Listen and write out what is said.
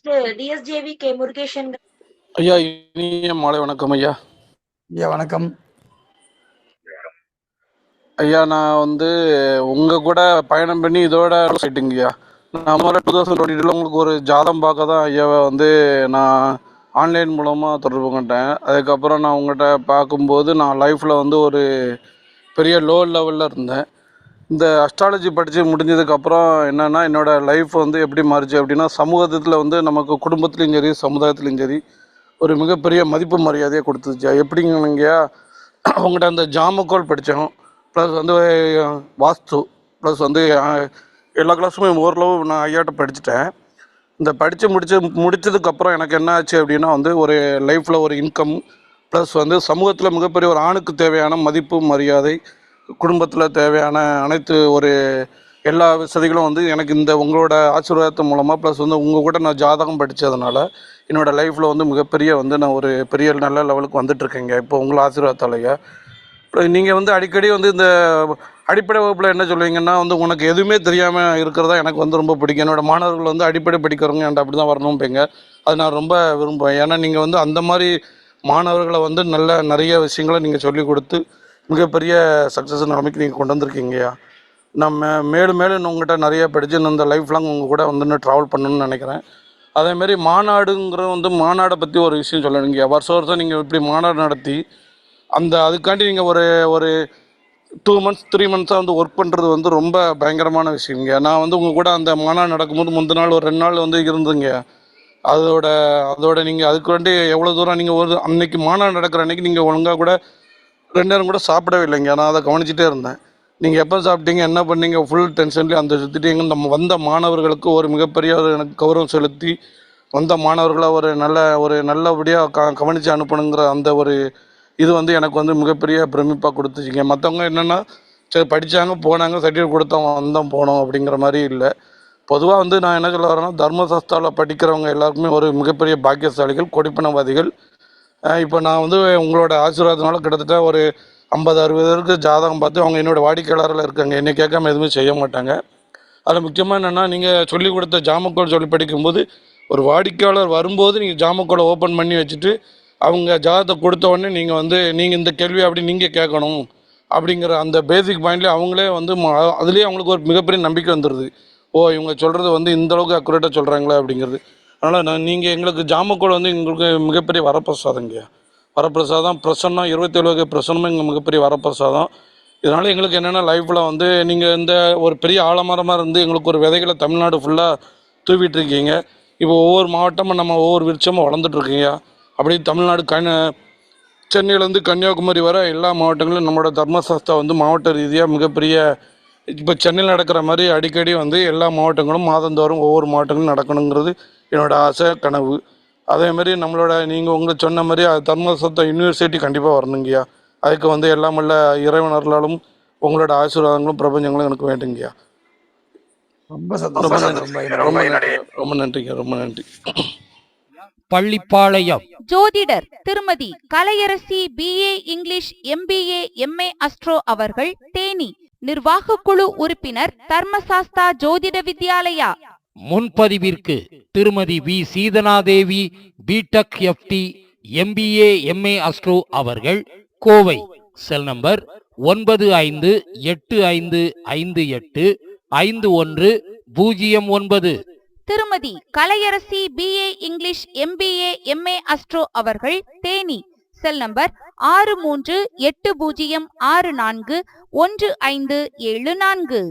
DSJV K Murugesan. ஐயா, இனிய மாலை வணக்கம் ஐயா. ஐயா வணக்கம். ஐயா, நான் உங்க கூட பயணம் பண்ணி இதோட ஆயிட்டுங்கய்யா. நான் 2022 உங்களுக்கு ஒரு ஜாதம் பார்க்க தான் ஐயாவை நான் ஆன்லைன் மூலமாக தொடர்பு கொண்டேன். அதுக்கப்புறம் நான் உங்கள்கிட்ட பார்க்கும்போது நான் லைஃப்பில் ஒரு பெரிய லோ லெவலில் இருந்தேன். இந்த அஸ்ட்ராலஜி படித்து முடிஞ்சதுக்கப்புறம் என்னென்னா என்னோடய லைஃப் எப்படி மாறிச்சு அப்படின்னா, சமூகத்தில் நமக்கு குடும்பத்துலேயும் சரி சமுதாயத்துலேயும் சரி ஒரு மிகப்பெரிய மதிப்பு மரியாதையை கொடுத்துச்சு. எப்படிங்கய்யா, அவங்கள்ட்ட அந்த ஜாமக்கோல் படித்தோம், ப்ளஸ் வாஸ்து, ப்ளஸ் எல்லா கிளாஸுமே ஓரளவு நான் ஐயாட்ட படிச்சுட்டேன். இந்த படித்து முடித்ததுக்கப்புறம் எனக்கு என்ன ஆச்சு அப்படின்னா ஒரு லைஃப்பில் ஒரு இன்கம், ப்ளஸ் சமூகத்தில் மிகப்பெரிய ஒரு ஆணுக்கு தேவையான மதிப்பு மரியாதை, குடும்பத்தில் தேவையான அனைத்து எல்லா வசதிகளும் எனக்கு இந்த உங்களோட ஆசீர்வாதத்து மூலமாக, ப்ளஸ் உங்கள் கூட நான் ஜாதகம் படித்ததுனால என்னோடய லைஃப்பில் மிகப்பெரிய நான் ஒரு பெரிய நல்ல லெவலுக்கு வந்துட்டுருக்கேங்க இப்போ உங்களை ஆசீர்வாதத்தாலையா. நீங்கள் அடிக்கடி இந்த அடிப்படை வகுப்பில் என்ன சொல்லுவீங்கன்னா உனக்கு எதுவுமே தெரியாமல் இருக்கிறதா எனக்கு ரொம்ப பிடிக்கும். என்னோடய மாணவர்கள் அடிப்படை படிக்கிறவங்க என்கிட்ட அப்படி தான் வரணும்பேங்க. அது நான் ரொம்ப விரும்புவேன். ஏன்னா நீங்கள் அந்த மாதிரி மாணவர்களை நிறைய விஷயங்களை நீங்கள் சொல்லிக் கொடுத்து மிகப்பெரிய சக்ஸஸ் நிலைமைக்கு நீங்கள் கொண்டு வந்திருக்கீங்கய்யா. நான் மேலும் மேலும் உங்கள்கிட்ட நிறைய படித்து இந்த லைஃப் லாங் உங்கள் கூட ட்ராவல் பண்ணணும்னு நினைக்கிறேன். அதேமாரி மாநாடுங்கிற மாநாடை பற்றி ஒரு விஷயம் சொல்லணுங்கய்யா. வருஷம் நீங்கள் இப்படி மாநாடு நடத்தி அதுக்காண்டி நீங்கள் ஒரு 2 months 3 months ஒர்க் பண்ணுறது ரொம்ப பயங்கரமான விஷயங்க. நான் உங்கள் கூட அந்த மாநாடு நடக்கும்போது முந்தின நாள் ஒரு 2 நாள் இருந்துங்க. அதோட நீங்கள் அதுக்கு வேண்டி எவ்வளோ தூரம் நீங்கள் அன்னைக்கு மாநாடு நடக்கிற அன்னைக்கு நீங்கள் ஒழுங்காக கூட 2 நேரம் கூட சாப்பிடவே இல்லைங்க. நான் அதை கவனிச்சிட்டே இருந்தேன். நீங்கள் எப்போ சாப்பிட்டீங்க, என்ன பண்ணீங்க, ஃபுல் டென்ஷன்லேயே சுற்றிட்டீங்க. நம்ம வந்த மாணவர்களுக்கு ஒரு மிகப்பெரிய எனக்கு கௌரவம் செலுத்தி வந்த மாணவர்களை நல்லபடியாக கவனித்து அனுப்பணுங்கிற அந்த இது எனக்கு மிகப்பெரிய பிரமிப்பாக கொடுத்துச்சிங்க. மற்றவங்க என்னென்னா சரி படித்தாங்க போனாங்க சர்டிஃபிகேட் கொடுத்தோம் வந்தோம் போனோம் அப்படிங்கிற மாதிரி இல்லை. பொதுவாக நான் என்ன சொல்ல வரேன்னா, தர்மசாஸ்தாவில் படிக்கிறவங்க எல்லாருக்குமே ஒரு மிகப்பெரிய பாக்கியசாலிகள், கொடிப்பணவாதிகள். இப்போ நான் உங்களோட ஆசீர்வாதத்தினால கிட்டத்தட்ட ஒரு 50-60 பேருக்கு ஜாதகம் பார்த்து அவங்க என்னோடய வாடிக்கையாளரில் இருக்காங்க. என்னை கேட்காம எதுவுமே செய்ய மாட்டாங்க. அதில் முக்கியமாக என்னென்னா, நீங்கள் சொல்லிக் கொடுத்த ஜாமக்கோல் சொல்லி படிக்கும்போது ஒரு வாடிக்கையாளர் வரும்போது நீங்கள் ஜாமக்கோலை ஓப்பன் பண்ணி வச்சுட்டு அவங்க ஜாதகத்தை கொடுத்த உடனே நீங்கள் இந்த கேள்வி அப்படி நீங்கள் கேட்கணும் அப்படிங்கிற அந்த பேசிக் பாயிண்ட்லேயே அவங்களே அதுலேயே அவங்களுக்கு ஒரு மிகப்பெரிய நம்பிக்கை வந்துடுது. இவங்க சொல்கிறது இந்தளவுக்கு அக்குரேட்டாக சொல்கிறாங்களே அப்படிங்கிறது. அதனால் நீங்கள் எங்களுக்கு ஜாமக்கோல் எங்களுக்கு மிகப்பெரிய வரப்பிரசாதங்க. வரப்பிரசாதம் பிரசன்னம் 27 வகை பிரசன்னமும் எங்கள் மிகப்பெரிய வரப்பிரசாதம். இதனால் எங்களுக்கு என்னென்னா லைஃப்பில் நீங்கள் இந்த ஒரு பெரிய ஆலமரமாக இருந்து எங்களுக்கு ஒரு விதைகளை தமிழ்நாடு ஃபுல்லாக தூவிட்டுருக்கீங்க. இப்போ ஒவ்வொரு மாவட்டமும் நம்ம ஒவ்வொரு விருட்சமும் வளர்ந்துட்டுருக்கீங்க. அப்படி தமிழ்நாடு சென்னையிலேருந்து கன்னியாகுமரி வர எல்லா மாவட்டங்களும் நம்மளோட தர்மசாஸ்தா மாவட்ட ரீதியாக மிகப்பெரிய இப்போ சென்னையில் நடக்கிற மாதிரி அடிக்கடி எல்லா மாவட்டங்களும் மாதந்தோறும் ஒவ்வொரு மாவட்டங்களும் நடக்கணுங்கிறது என்னோடய ஆசை கனவு. அதேமாதிரி நம்மளோட நீங்கள் உங்களுக்கு சொன்ன மாதிரி தர்மசாஸ்தா யூனிவர்சிட்டி கண்டிப்பாக வரணுங்கய்யா. அதுக்கு எல்லாம் உள்ள இறைவனர்களாலும் உங்களோட ஆசீர்வாதங்களும் பிரபஞ்சங்களும் எனக்கு வேண்டுங்கய்யா. ரொம்ப சந்தோஷம். ரொம்ப நன்றிங்க. ரொம்ப நன்றி. பள்ளிப்பாளையம் ஜோதிடர் திருமதி Kalaiyarasi BA English MBA MA astro அவர்கள் தேனி. நிர்வாக குழு உறுப்பினர் தர்மசாஸ்தா ஜோதிட வித்யாலயா. முன்பதிவிற்கு திருமதி V Seethanadevi BTech FT MBA MA astro அவர்கள் கோவை. Cell number 958585151009. திருமதி Kalaiyarasi BA English MBA MA astro அவர்கள் தேனி. Cell number 6380641574.